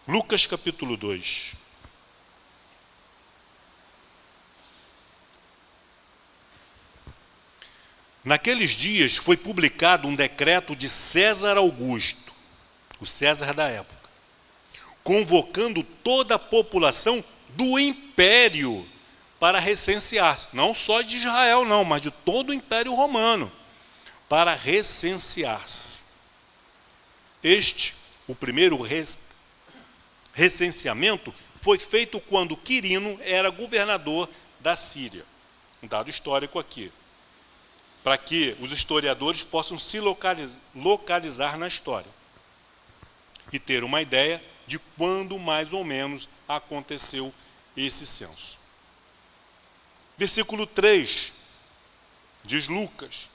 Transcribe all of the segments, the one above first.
Lucas capítulo 2. Naqueles dias foi publicado um decreto de César Augusto, o César da época, convocando toda a população do império para recensear-se. Não só de Israel, não, mas de todo o Império Romano, para recensear-se. O primeiro recenseamento, foi feito quando Quirino era governador da Síria. Um dado histórico aqui, para que os historiadores possam se localizar na história e ter uma ideia de quando mais ou menos aconteceu esse censo. Versículo 3, diz Lucas: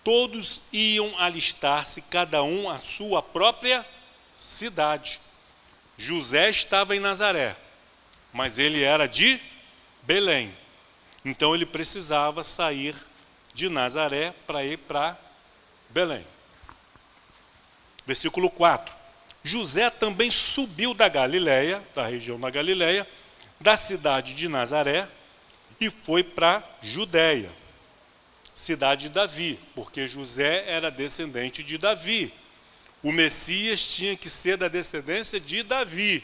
todos iam alistar-se, cada um à sua própria cidade. José estava em Nazaré, mas ele era de Belém. Então ele precisava sair de Nazaré para ir para Belém. Versículo 4. José também subiu da Galileia, da região da Galileia, da cidade de Nazaré, e foi para Judéia, cidade de Davi, porque José era descendente de Davi. O Messias tinha que ser da descendência de Davi.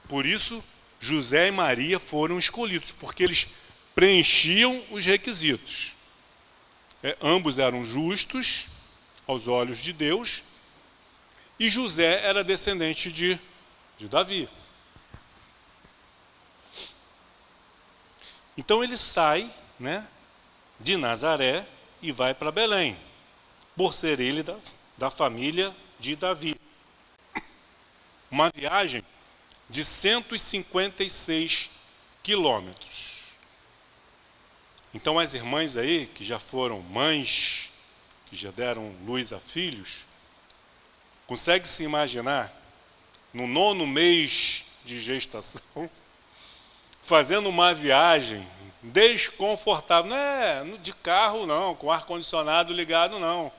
Por isso, José e Maria foram escolhidos, porque eles preenchiam os requisitos. Ambos eram justos aos olhos de Deus, e José era descendente de Davi. Então ele sai, de Nazaré e vai para Belém, por ser ele da família de Davi. Uma viagem de 156 quilômetros. Então as irmãs aí, que já foram mães, que já deram luz a filhos, consegue se imaginar, no 9º mês de gestação, fazendo uma viagem desconfortável, não é de carro não, com ar-condicionado ligado não,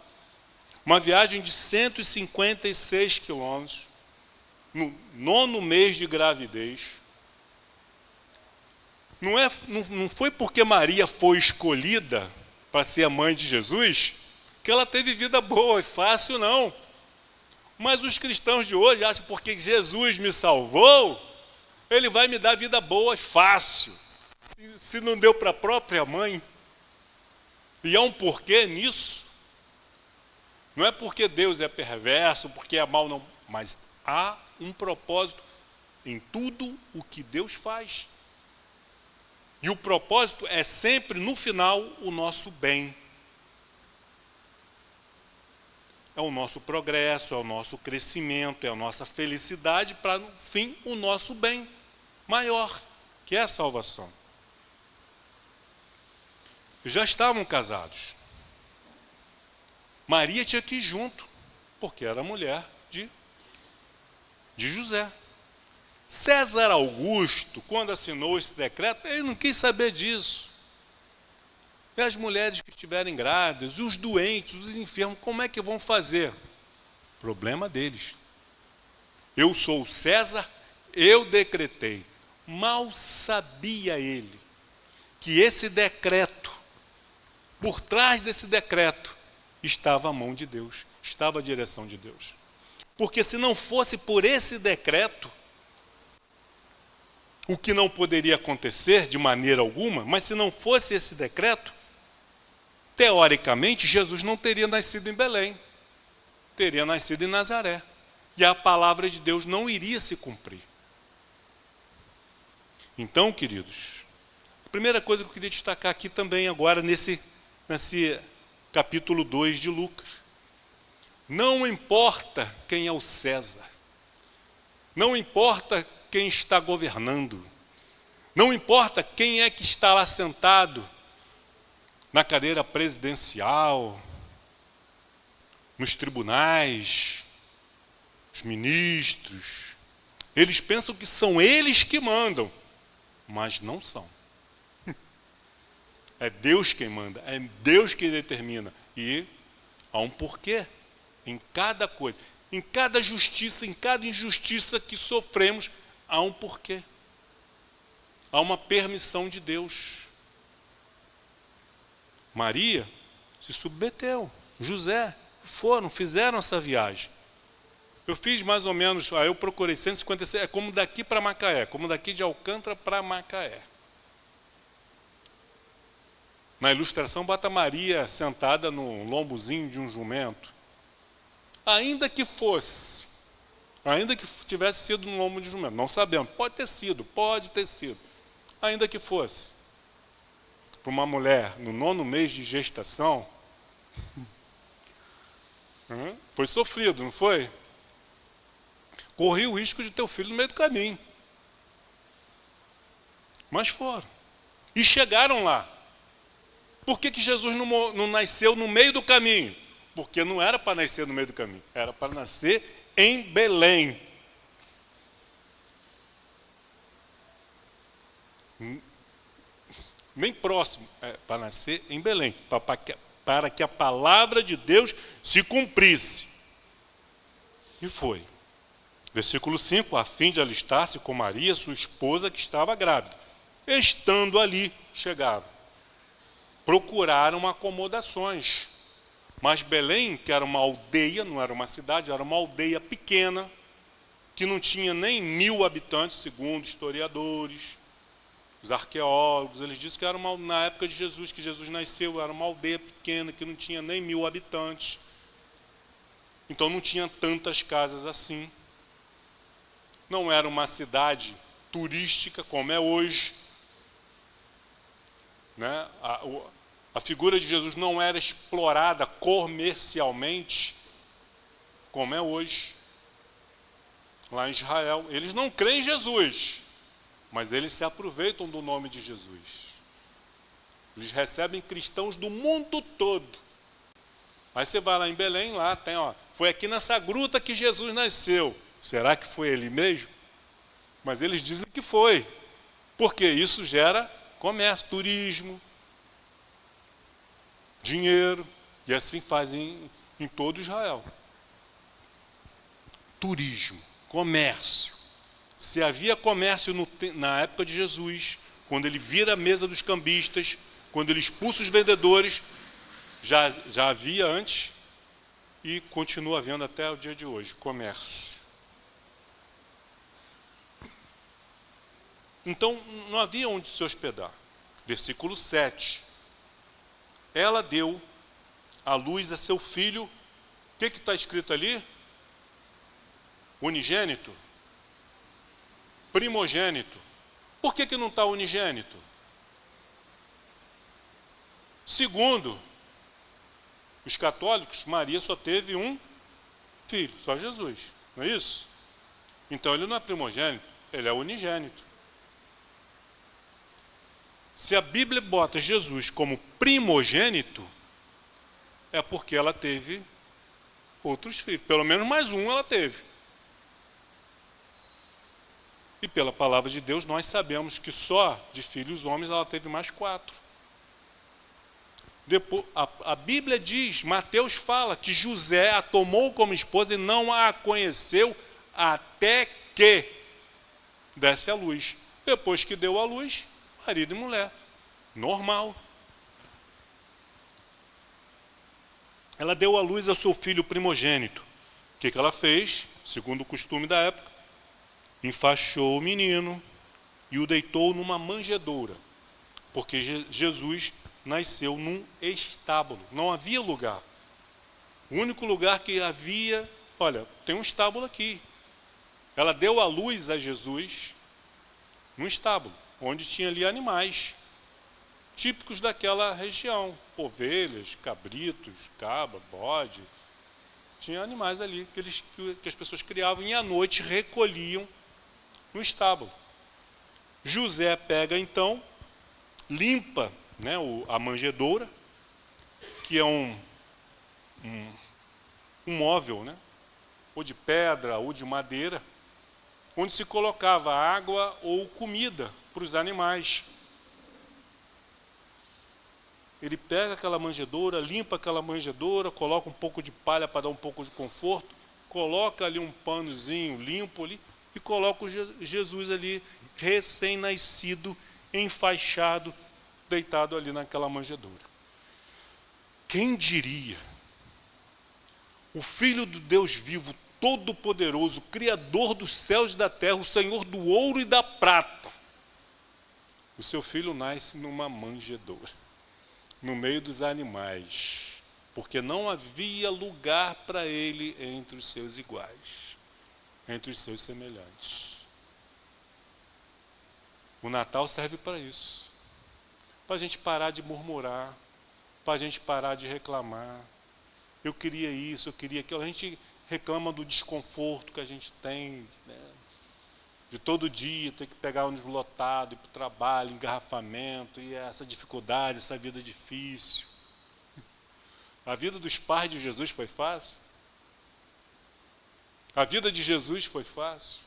uma viagem de 156 quilômetros, no 9º mês de gravidez. Não foi porque Maria foi escolhida para ser a mãe de Jesus que ela teve vida boa e fácil, não. Mas os cristãos de hoje acham que porque Jesus me salvou, ele vai me dar vida boa e fácil. Se não deu para a própria mãe. E há um porquê nisso. Não é porque Deus é perverso, porque é mal, não. Mas há um propósito em tudo o que Deus faz. E o propósito é sempre, no final, o nosso bem. É o nosso progresso, é o nosso crescimento, é a nossa felicidade, para, no fim, o nosso bem maior, que é a salvação. Já estavam casados. Maria tinha que ir junto, porque era mulher de José. César Augusto, quando assinou esse decreto, ele não quis saber disso. E as mulheres que estiverem grávidas, os doentes, os enfermos, como é que vão fazer? Problema deles. Eu sou César, eu decretei. Mal sabia ele que esse decreto, por trás desse decreto, estava a mão de Deus, estava a direção de Deus. Porque se não fosse por esse decreto, o que não poderia acontecer de maneira alguma, mas se não fosse esse decreto, teoricamente, Jesus não teria nascido em Belém, teria nascido em Nazaré, e a palavra de Deus não iria se cumprir. Então, queridos, a primeira coisa que eu queria destacar aqui também agora, nesse capítulo 2 de Lucas, não importa quem é o César, não importa quem está governando, não importa quem é que está lá sentado na cadeira presidencial, nos tribunais, os ministros, eles pensam que são eles que mandam, mas não são. É Deus quem manda, é Deus quem determina, e há um porquê em cada coisa. Em cada justiça, em cada injustiça que sofremos, há um porquê. Há uma permissão de Deus. Maria se submeteu. José fizeram essa viagem. Eu fiz mais ou menos, eu procurei 156, é como daqui para Macaé, como daqui de Alcântara para Macaé. Na ilustração, bota Maria sentada no lombozinho de um jumento. Ainda que tivesse sido no lombo de jumento, não sabemos, pode ter sido. Ainda que fosse. Para uma mulher no 9º mês de gestação, foi sofrido, não foi? Corria o risco de ter o filho no meio do caminho. Mas foram. E chegaram lá. Por que Jesus não nasceu no meio do caminho? Porque não era para nascer no meio do caminho. Era para nascer em Belém. Nem próximo. Para nascer em Belém. Para que a palavra de Deus se cumprisse. E foi. Versículo 5, a fim de alistar-se com Maria, sua esposa, que estava grávida. Estando ali, chegaram. Procuraram acomodações. Mas Belém, que era uma aldeia, não era uma cidade, era uma aldeia pequena, que não tinha nem 1000 habitantes, segundo historiadores, os arqueólogos. Eles dizem que era na época de Jesus, que Jesus nasceu, era uma aldeia pequena, que não tinha nem 1000 habitantes. Então não tinha tantas casas assim. Não era uma cidade turística como é hoje. Né? A figura de Jesus não era explorada comercialmente como é hoje. Lá em Israel, eles não creem em Jesus, mas eles se aproveitam do nome de Jesus. Eles recebem cristãos do mundo todo. Aí você vai lá em Belém, lá tem, foi aqui nessa gruta que Jesus nasceu. Será que foi ele mesmo? Mas eles dizem que foi, porque isso gera comércio, turismo, dinheiro, e assim fazem em todo Israel. Turismo, comércio. Se havia comércio na época de Jesus, quando ele vira a mesa dos cambistas, quando ele expulsa os vendedores, já havia antes e continua havendo até o dia de hoje, comércio. Então, não havia onde se hospedar. Versículo 7. Ela deu à luz a seu filho. O que está escrito ali? Unigênito? Primogênito. Por que não está unigênito? Segundo os católicos, Maria só teve um filho, só Jesus. Não é isso? Então ele não é primogênito, ele é unigênito. Se a Bíblia bota Jesus como primogênito, é porque ela teve outros filhos. Pelo menos mais um ela teve. E pela palavra de Deus, nós sabemos que só de filhos homens ela teve mais 4. Depois, a Bíblia diz, Mateus fala, que José a tomou como esposa e não a conheceu até que desse à luz. Depois que deu à luz, marido e mulher. Normal. Ela deu à luz ao seu filho primogênito. O que ela fez? Segundo o costume da época, enfaixou o menino e o deitou numa manjedoura. Porque Jesus nasceu num estábulo. Não havia lugar. O único lugar que havia... Olha, tem um estábulo aqui. Ela deu à luz a Jesus num estábulo, onde tinha ali animais típicos daquela região. Ovelhas, cabritos, cabra, bode. Tinha animais ali que as pessoas criavam e à noite recolhiam no estábulo. José pega então, limpa, né, a manjedoura, que é um móvel, né, ou de pedra ou de madeira, onde se colocava água ou comida para os animais. Ele pega aquela manjedoura, limpa aquela manjedoura, coloca um pouco de palha para dar um pouco de conforto coloca ali um panozinho limpo ali e coloca o Jesus ali, recém-nascido, enfaixado, deitado ali naquela manjedoura. Quem diria? O Filho do Deus vivo, todo-poderoso, Criador dos céus e da terra, o Senhor do ouro e da prata. O seu filho nasce numa manjedoura, no meio dos animais, porque não havia lugar para ele entre os seus iguais, entre os seus semelhantes. O Natal serve para isso, para a gente parar de murmurar, para a gente parar de reclamar. Eu queria isso, eu queria aquilo. A gente reclama do desconforto que a gente tem, né? De todo dia ter que pegar ônibus lotado, ir para o trabalho, engarrafamento, e essa dificuldade, essa vida difícil. A vida dos pais de Jesus foi fácil? A vida de Jesus foi fácil?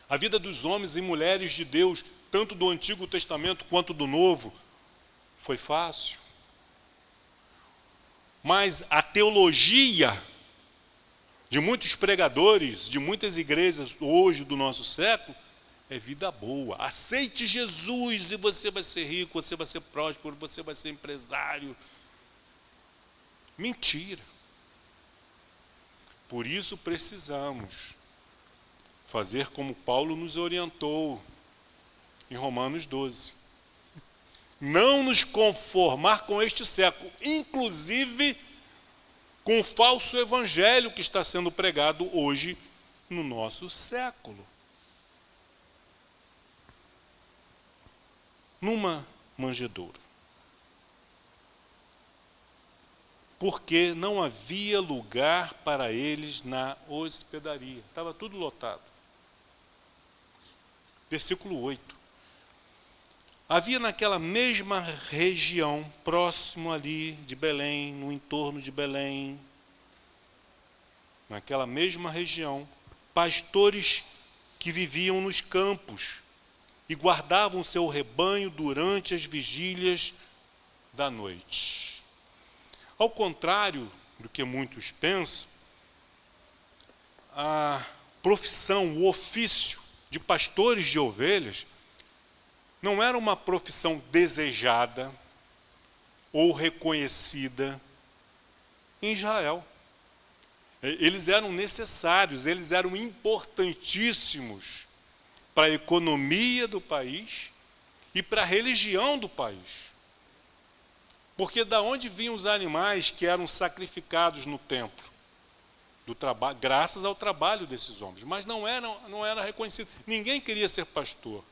A vida dos homens e mulheres de Deus, tanto do Antigo Testamento quanto do Novo, foi fácil? Mas a teologia de muitos pregadores, de muitas igrejas hoje do nosso século, é vida boa. Aceite Jesus e você vai ser rico, você vai ser próspero, você vai ser empresário. Mentira. Por isso precisamos fazer como Paulo nos orientou em Romanos 12. Não nos conformar com este século, inclusive com o falso evangelho que está sendo pregado hoje no nosso século. Numa manjedoura. Porque não havia lugar para eles na hospedaria. Estava tudo lotado. Versículo 8. Havia naquela mesma região, próximo ali de Belém, no entorno de Belém, naquela mesma região, pastores que viviam nos campos e guardavam seu rebanho durante as vigílias da noite. Ao contrário do que muitos pensam, a profissão, o ofício de pastores de ovelhas não era uma profissão desejada ou reconhecida em Israel. Eles eram necessários, eles eram importantíssimos para a economia do país e para a religião do país. Porque da onde vinham os animais que eram sacrificados no templo? Do trabalho, graças ao trabalho desses homens. Mas não era reconhecido. Ninguém queria ser pastor.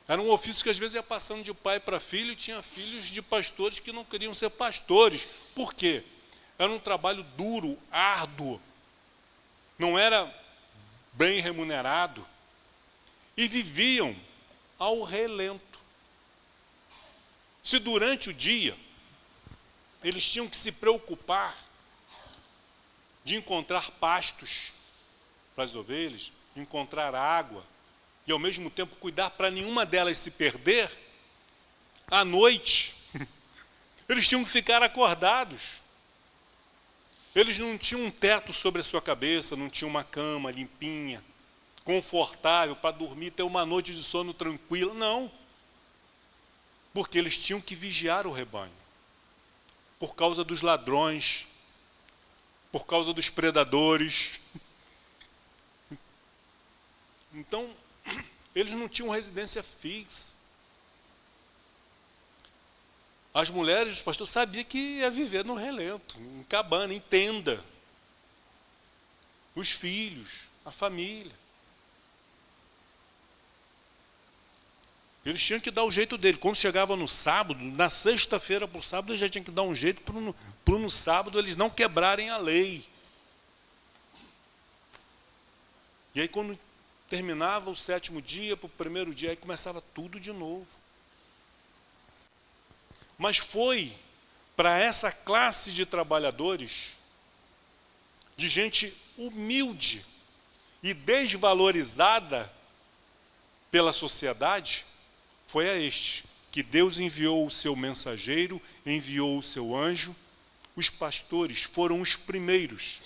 Era um ofício que às vezes ia passando de pai para filho, e tinha filhos de pastores que não queriam ser pastores. Por quê? Era um trabalho duro, árduo. Não era bem remunerado. E viviam ao relento. Se durante o dia eles tinham que se preocupar de encontrar pastos para as ovelhas, encontrar água, e ao mesmo tempo cuidar para nenhuma delas se perder, à noite, eles tinham que ficar acordados. Eles não tinham um teto sobre a sua cabeça, não tinham uma cama limpinha, confortável para dormir, ter uma noite de sono tranquila. Não. Porque eles tinham que vigiar o rebanho. Por causa dos ladrões, por causa dos predadores. Então, eles não tinham residência fixa. As mulheres, os pastores, sabiam que ia viver no relento, em cabana, em tenda. Os filhos, a família. Eles tinham que dar o jeito dele. Quando chegava no sábado, na sexta-feira para o sábado, eles já tinham que dar um jeito para no sábado eles não quebrarem a lei. E aí quando terminava o sétimo dia, para o primeiro dia, aí começava tudo de novo. Mas foi para essa classe de trabalhadores, de gente humilde e desvalorizada pela sociedade, foi a este que Deus enviou o seu mensageiro, enviou o seu anjo, os pastores foram os primeiros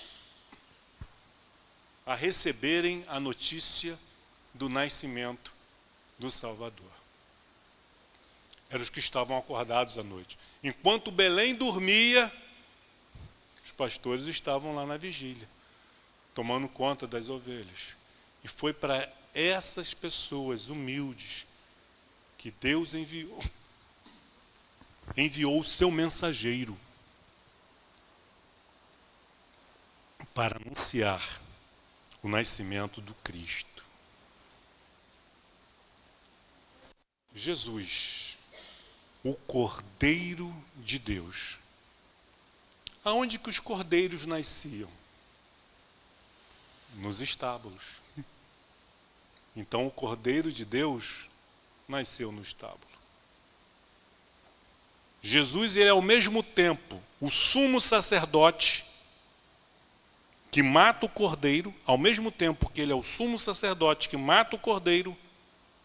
a receberem a notícia do nascimento do Salvador. Eram os que estavam acordados à noite. Enquanto Belém dormia, os pastores estavam lá na vigília, tomando conta das ovelhas. E foi para essas pessoas humildes que Deus enviou o seu mensageiro para anunciar o nascimento do Cristo. Jesus, o Cordeiro de Deus. Aonde que os cordeiros nasciam? Nos estábulos. Então o Cordeiro de Deus nasceu no estábulo. Jesus, ele é ao mesmo tempo o sumo sacerdote que mata o cordeiro, ao mesmo tempo que ele é o sumo sacerdote que mata o cordeiro,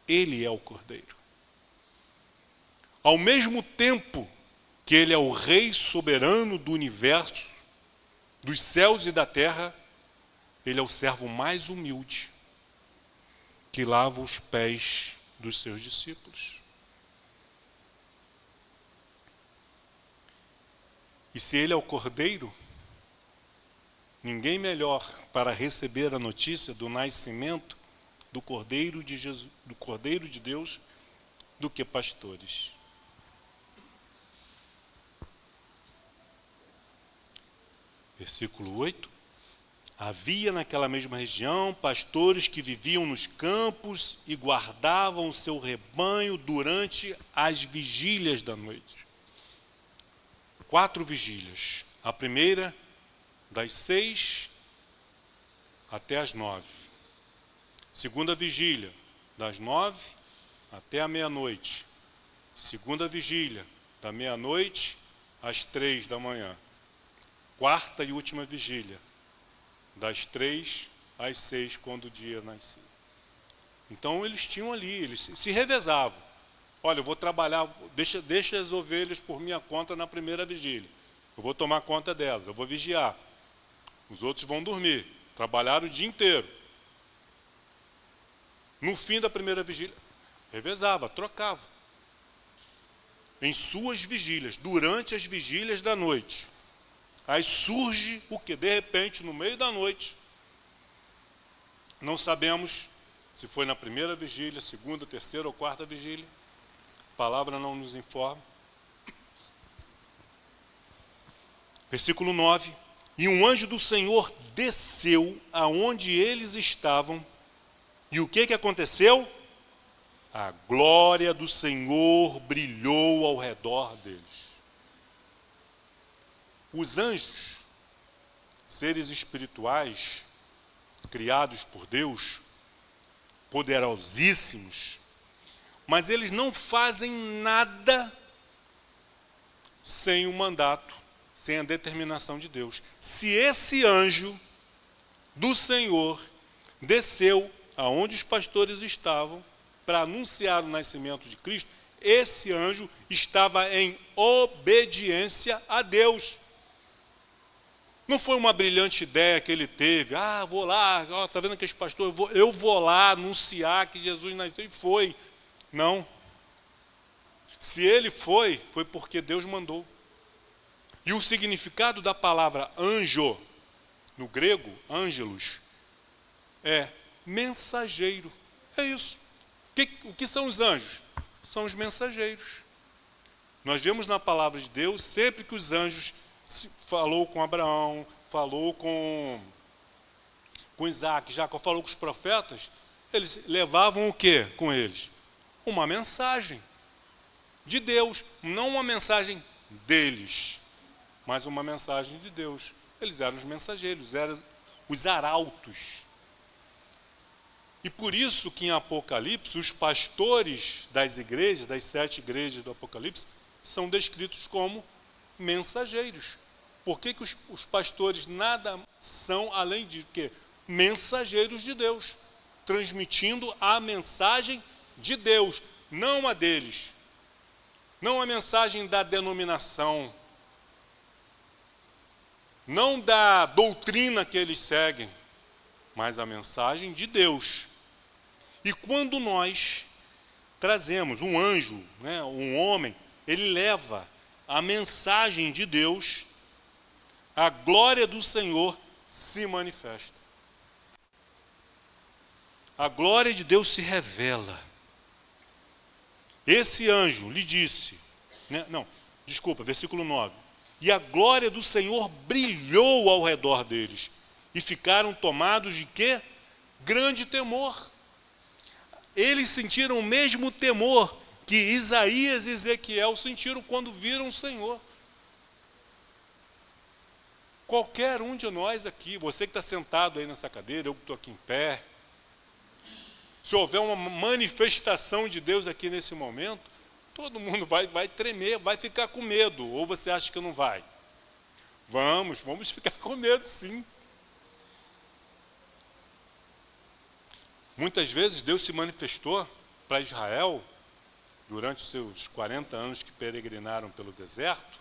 ele é o cordeiro. Ao mesmo tempo que ele é o rei soberano do universo, dos céus e da terra, ele é o servo mais humilde que lava os pés dos seus discípulos. E se ele é o cordeiro, ninguém melhor para receber a notícia do nascimento do Cordeiro de Jesus, do Cordeiro de Deus, do que pastores. Versículo 8. Havia naquela mesma região pastores que viviam nos campos e guardavam o seu rebanho durante as vigílias da noite. 4 vigílias. A primeira, das 6 até as 9. Segunda vigília, das 9 até a meia-noite. Segunda vigília, da meia-noite às 3 da manhã. Quarta e última vigília, das 3 às 6, quando o dia nascia. Então eles tinham ali, eles se revezavam. Olha, eu vou trabalhar, deixa as ovelhas por minha conta na primeira vigília. Eu vou tomar conta delas, eu vou vigiar. Os outros vão dormir, trabalharam o dia inteiro. No fim da primeira vigília, revezava, trocava. Em suas vigílias, durante as vigílias da noite. Aí surge o que? De repente, no meio da noite, não sabemos se foi na primeira vigília, segunda, terceira ou quarta vigília. A palavra não nos informa. Versículo 9. E um anjo do Senhor desceu aonde eles estavam. E o que aconteceu? A glória do Senhor brilhou ao redor deles. Os anjos, seres espirituais, criados por Deus, poderosíssimos, mas eles não fazem nada sem o mandato, sem a determinação de Deus. Se esse anjo do Senhor desceu aonde os pastores estavam para anunciar o nascimento de Cristo, esse anjo estava em obediência a Deus. Não foi uma brilhante ideia que ele teve. Vou lá, está vendo aqueles pastores? Eu vou lá anunciar que Jesus nasceu, e foi. Não. Se ele foi porque Deus mandou. E o significado da palavra anjo, no grego, ângelos, é mensageiro. É isso. O que são os anjos? São os mensageiros. Nós vemos na palavra de Deus, sempre que os anjos falou com Abraão, falou com Isaac, Jacó, falou com os profetas, eles levavam o que com eles? Uma mensagem de Deus, não uma mensagem deles, mas uma mensagem de Deus. Eles eram os mensageiros, eram os arautos. E por isso que em Apocalipse, os pastores das igrejas, das 7 igrejas do Apocalipse, são descritos como mensageiros. Por que os pastores nada são além de quê? Mensageiros de Deus, transmitindo a mensagem de Deus, não a deles, não a mensagem da denominação, não da doutrina que eles seguem, mas a mensagem de Deus. E quando nós trazemos um anjo, né, um homem, ele leva a mensagem de Deus, a glória do Senhor se manifesta. A glória de Deus se revela. Esse anjo lhe disse, versículo 9. E a glória do Senhor brilhou ao redor deles, e ficaram tomados de quê? Grande temor. Eles sentiram o mesmo temor que Isaías e Ezequiel sentiram quando viram o Senhor. Qualquer um de nós aqui, você que está sentado aí nessa cadeira, eu que estou aqui em pé, se houver uma manifestação de Deus aqui nesse momento, todo mundo vai tremer, vai ficar com medo. Ou você acha que não vai? Vamos ficar com medo, sim. Muitas vezes Deus se manifestou para Israel, durante os seus 40 anos que peregrinaram pelo deserto,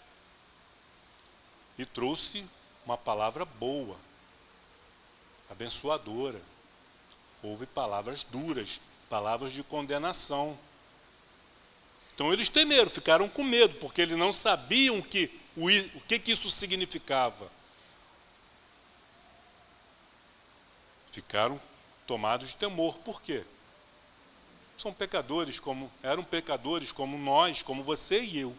e trouxe uma palavra boa, abençoadora. Houve palavras duras, palavras de condenação. Então eles temeram, ficaram com medo, porque eles não sabiam o que isso significava. Ficaram tomados de temor. Por quê? Eram pecadores como nós, como você e eu.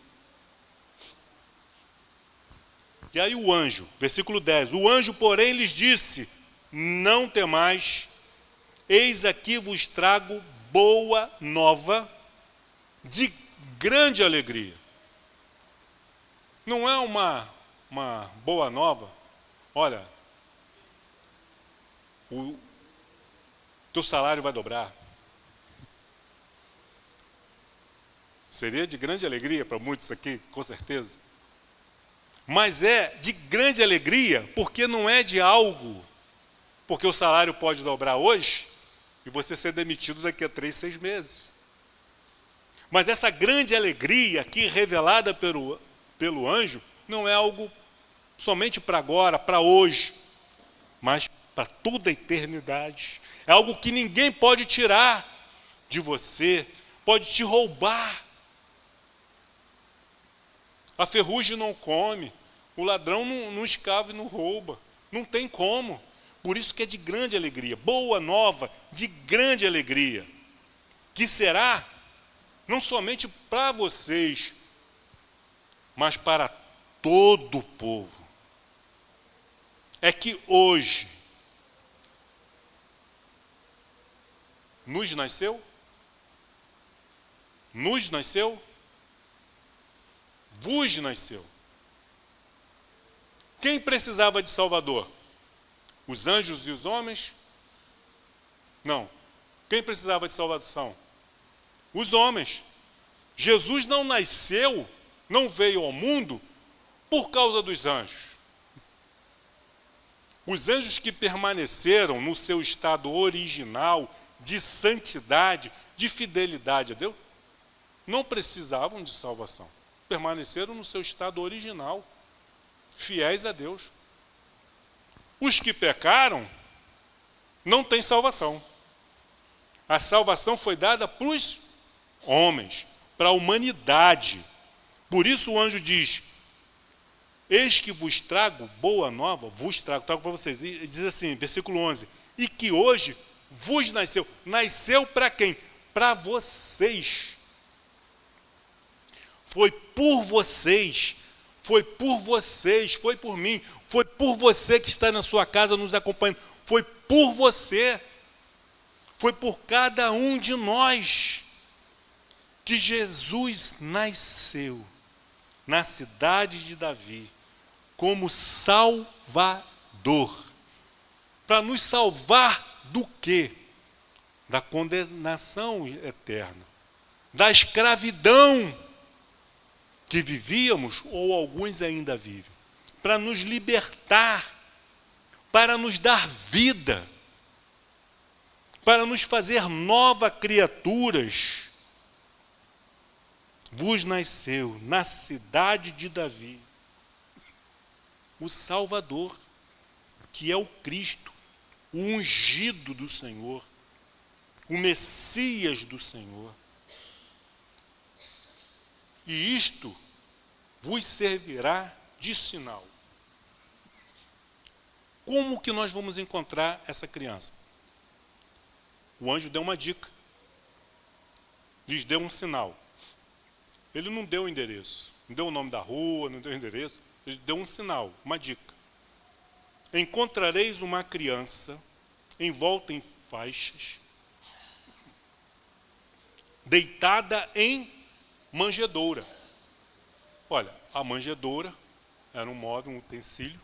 E aí o anjo, versículo 10, o anjo, porém, lhes disse: não temais, eis aqui vos trago boa nova de grande alegria. Não é uma boa nova, olha, o teu salário vai dobrar. Seria de grande alegria para muitos aqui, com certeza. Mas é de grande alegria porque não é de algo, porque o salário pode dobrar hoje e você ser demitido daqui a 3, 6 meses. Mas essa grande alegria aqui revelada pelo anjo não é algo somente para agora, para hoje, mas para toda a eternidade. É algo que ninguém pode tirar de você, pode te roubar. A ferrugem não come, o ladrão não escava e não rouba. Não tem como. Por isso que é de grande alegria, boa nova, de grande alegria, que será não somente para vocês, mas para todo o povo. É que hoje nos nasceu, vos nasceu. Quem precisava de Salvador? Os anjos e os homens? Não. Quem precisava de salvação? Os homens. Jesus não nasceu, não veio ao mundo por causa dos anjos. Os anjos que permaneceram no seu estado original de santidade, de fidelidade a Deus, não precisavam de salvação. Permaneceram no seu estado original, fiéis a Deus. Os que pecaram não têm salvação. A salvação foi dada para os homens, para a humanidade. Por isso o anjo diz: eis que vos trago boa nova, trago para vocês. E diz assim, versículo 11, e que hoje vos nasceu. Nasceu para quem? Para vocês. Foi por vocês, foi por vocês, foi por mim, foi por você que está na sua casa nos acompanhando, foi por você, foi por cada um de nós que Jesus nasceu na cidade de Davi como Salvador. Para nos salvar do quê? Da condenação eterna, da escravidão que vivíamos ou alguns ainda vivem, para nos libertar, para nos dar vida, para nos fazer novas criaturas. Vos nasceu na cidade de Davi o Salvador, que é o Cristo, o ungido do Senhor, o Messias do Senhor. E isto vos servirá de sinal. Como que nós vamos encontrar essa criança? O anjo deu uma dica. Lhes deu um sinal. Ele não deu o endereço, não deu o nome da rua, não deu o endereço. Ele deu um sinal, uma dica. Encontrareis uma criança envolta em faixas, deitada em manjedoura. Olha, a manjedoura era um móvel, um utensílio,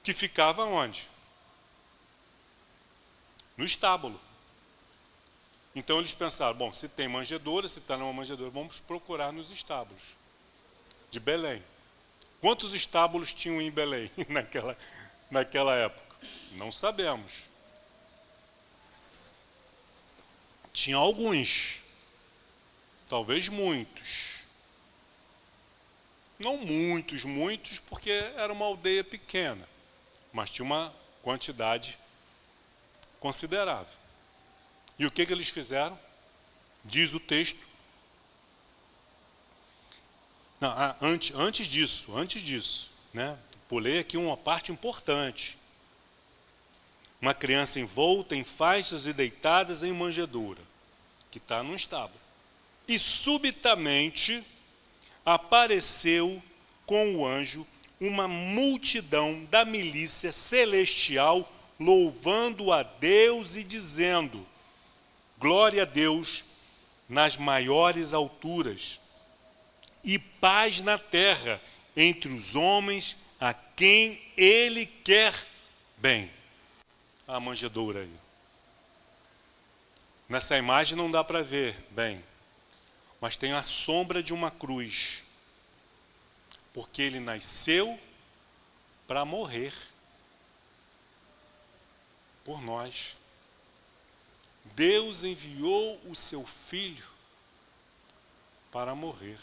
que ficava onde? No estábulo. Então eles pensaram, bom, se tem manjedoura, se está numa manjedoura, vamos procurar nos estábulos de Belém. Quantos estábulos tinham em Belém naquela época? Não sabemos. Tinha alguns, talvez muitos. Não muitos, porque era uma aldeia pequena, mas tinha uma quantidade considerável. E o que eles fizeram? Diz o texto. Não, antes disso, né? Pulei aqui uma parte importante. Uma criança envolta em faixas e deitadas em manjedoura, que está num estábulo. E subitamente apareceu com o anjo uma multidão da milícia celestial, louvando a Deus e dizendo: glória a Deus nas maiores alturas, e paz na terra entre os homens a quem Ele quer bem. A manjedoura aí. Nessa imagem não dá para ver bem, mas tem a sombra de uma cruz, porque Ele nasceu para morrer por nós. Deus enviou o seu Filho para morrer,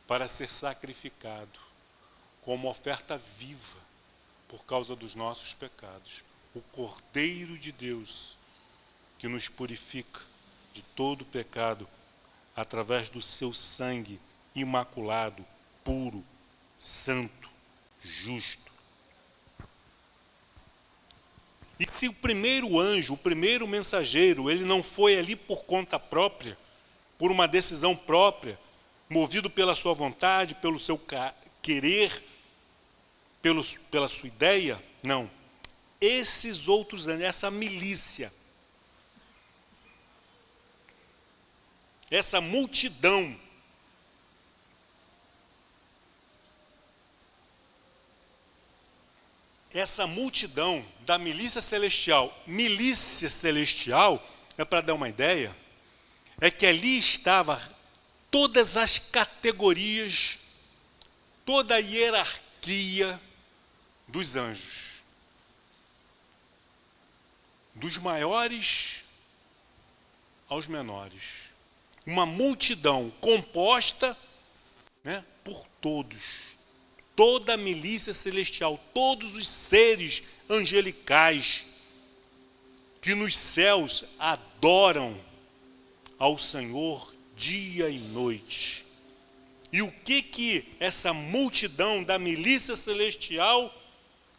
para ser sacrificado como oferta viva por causa dos nossos pecados. O Cordeiro de Deus que nos purifica de todo pecado através do seu sangue imaculado, puro, santo, justo. E se o primeiro anjo, o primeiro mensageiro, ele não foi ali por conta própria, por uma decisão própria, movido pela sua vontade, pelo seu querer, pela sua ideia, não. Esses outros anjos, essa milícia, essa multidão, da milícia celestial, é para dar uma ideia, é que ali estava todas as categorias, toda a hierarquia dos anjos, dos maiores aos menores. Uma multidão composta, né, por todos. Toda a milícia celestial, todos os seres angelicais que nos céus adoram ao Senhor dia e noite. E o que essa multidão da milícia celestial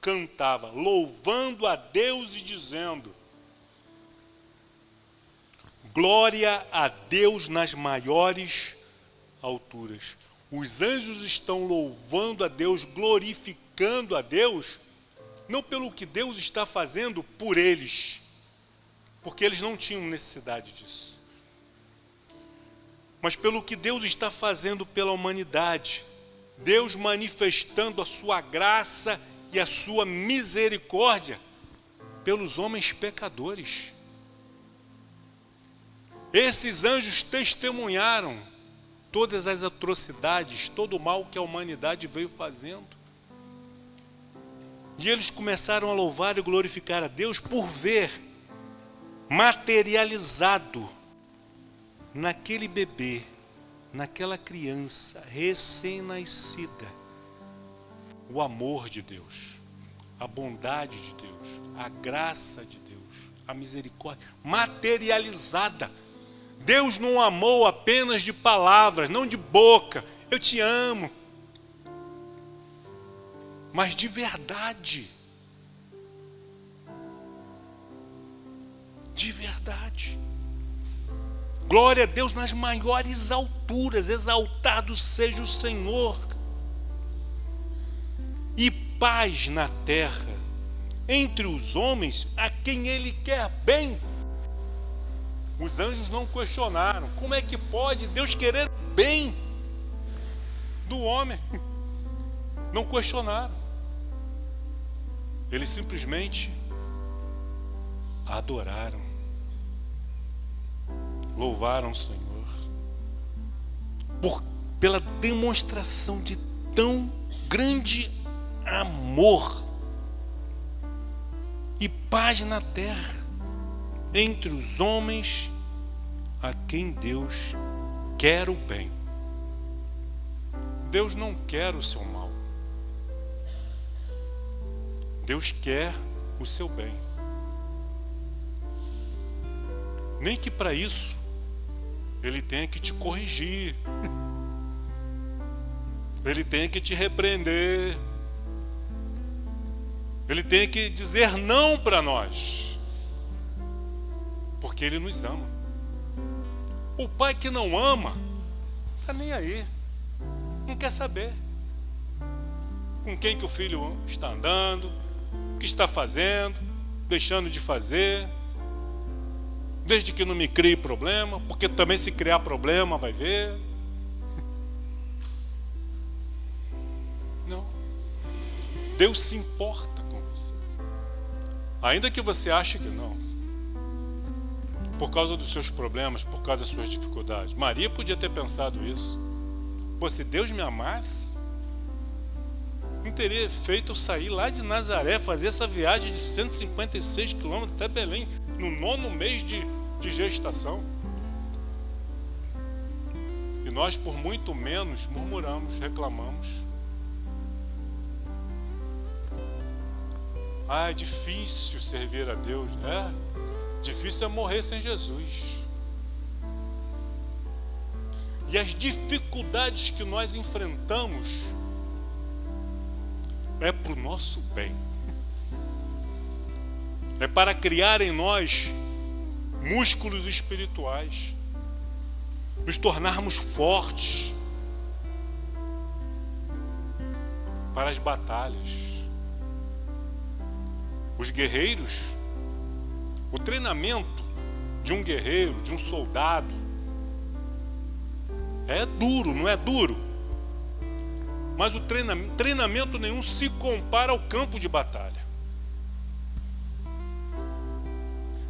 cantava? Louvando a Deus e dizendo: glória a Deus nas maiores alturas. Os anjos estão louvando a Deus, glorificando a Deus, não pelo que Deus está fazendo por eles, porque eles não tinham necessidade disso, mas pelo que Deus está fazendo pela humanidade. Deus manifestando a sua graça e a sua misericórdia pelos homens pecadores. Esses anjos testemunharam todas as atrocidades, todo o mal que a humanidade veio fazendo. E eles começaram a louvar e glorificar a Deus por ver materializado naquele bebê naquela criança recém-nascida o amor de Deus, a bondade de Deus, a graça de Deus, a misericórdia materializada. Deus não amou apenas de palavras, não de boca, eu te amo, mas de verdade. De verdade. Glória a Deus nas maiores alturas, exaltado seja o Senhor. E paz na terra, entre os homens a quem Ele quer bem. Os anjos não questionaram, como é que pode Deus querer bem do homem? Não questionaram. Eles simplesmente adoraram, louvaram o Senhor pela demonstração de tão grande amor e paz na terra entre os homens a quem Deus quer o bem. Deus não quer o seu mal. Deus quer o seu bem. Nem que para isso Ele tenha que te corrigir, Ele tenha que te repreender, Ele tenha que dizer não para nós, porque Ele nos ama. O pai que não ama, está nem aí, não quer saber com quem que o filho está andando, o que está fazendo, deixando de fazer, desde que não me crie problema, porque também se criar problema vai ver. Não. Deus se importa com você, ainda que você ache que não, por causa dos seus problemas, por causa das suas dificuldades. Maria podia ter pensado isso. Pô, se Deus me amasse, não teria feito eu sair lá de Nazaré, fazer essa viagem de 156 quilômetros até Belém, no 9º mês de gestação. E nós, por muito menos, murmuramos, reclamamos. Ah, é difícil servir a Deus. Difícil é morrer sem Jesus. E as dificuldades que nós enfrentamos é para o nosso bem. É para criar em nós músculos espirituais, nos tornarmos fortes para as batalhas. Os guerreiros, o treinamento de um guerreiro, de um soldado, é duro, não é duro? Mas o treinamento nenhum se compara ao campo de batalha.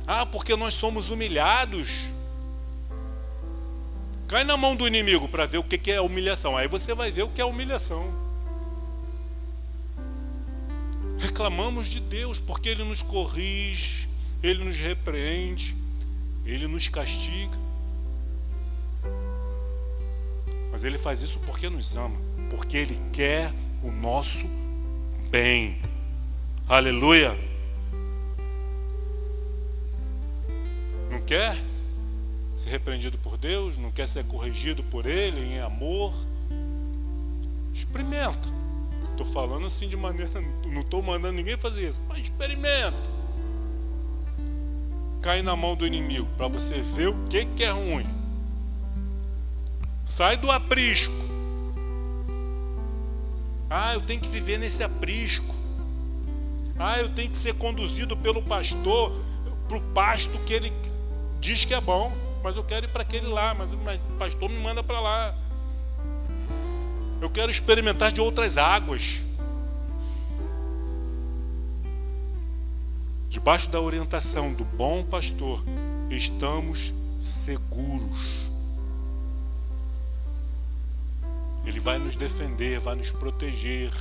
Ah, porque nós somos humilhados. Cai na mão do inimigo para ver o que é humilhação. Aí você vai ver o que é humilhação. Reclamamos de Deus porque Ele nos corrige, Ele nos repreende, Ele nos castiga. Mas Ele faz isso porque nos ama, porque Ele quer o nosso bem. Aleluia! Não quer ser repreendido por Deus, não quer ser corrigido por Ele em amor? Experimenta. Estou falando assim de maneira, não estou mandando ninguém fazer isso, mas experimenta. Cai na mão do inimigo para você ver o que é ruim. Sai do aprisco. Ah, eu tenho que viver nesse aprisco. Ah, eu tenho que ser conduzido pelo pastor para o pasto que ele diz que é bom, mas eu quero ir para aquele lá, mas o pastor me manda para lá. Eu quero experimentar de outras águas. Debaixo da orientação do bom pastor, estamos seguros. Ele vai nos defender, vai nos proteger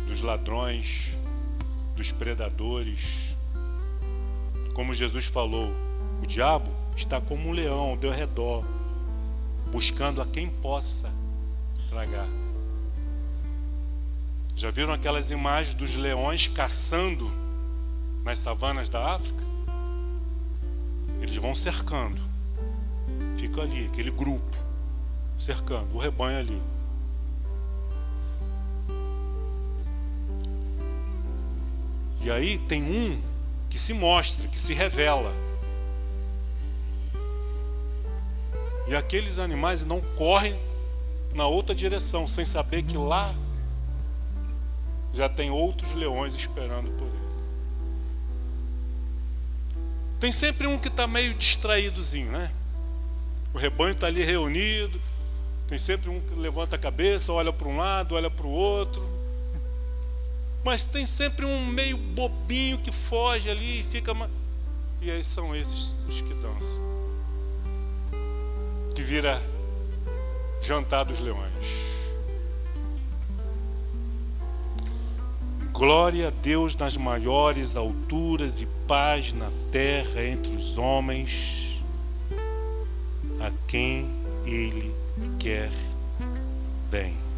dos ladrões, dos predadores. Como Jesus falou, o diabo está como um leão ao teu redor, buscando a quem possa tragar. Já viram aquelas imagens dos leões caçando nas savanas da África? Eles vão cercando. Fica ali, aquele grupo, cercando o rebanho ali. E aí tem um que se mostra, que se revela. E aqueles animais não correm na outra direção, sem saber que lá já tem outros leões esperando por ele. Tem sempre um que está meio distraídozinho, né? O rebanho está ali reunido, tem sempre um que levanta a cabeça, olha para um lado, olha para o outro. Mas tem sempre um meio bobinho que foge ali e fica... E aí são esses os que dançam, que vira jantar dos leões. Glória a Deus nas maiores alturas e paz na terra entre os homens a quem Ele quer bem.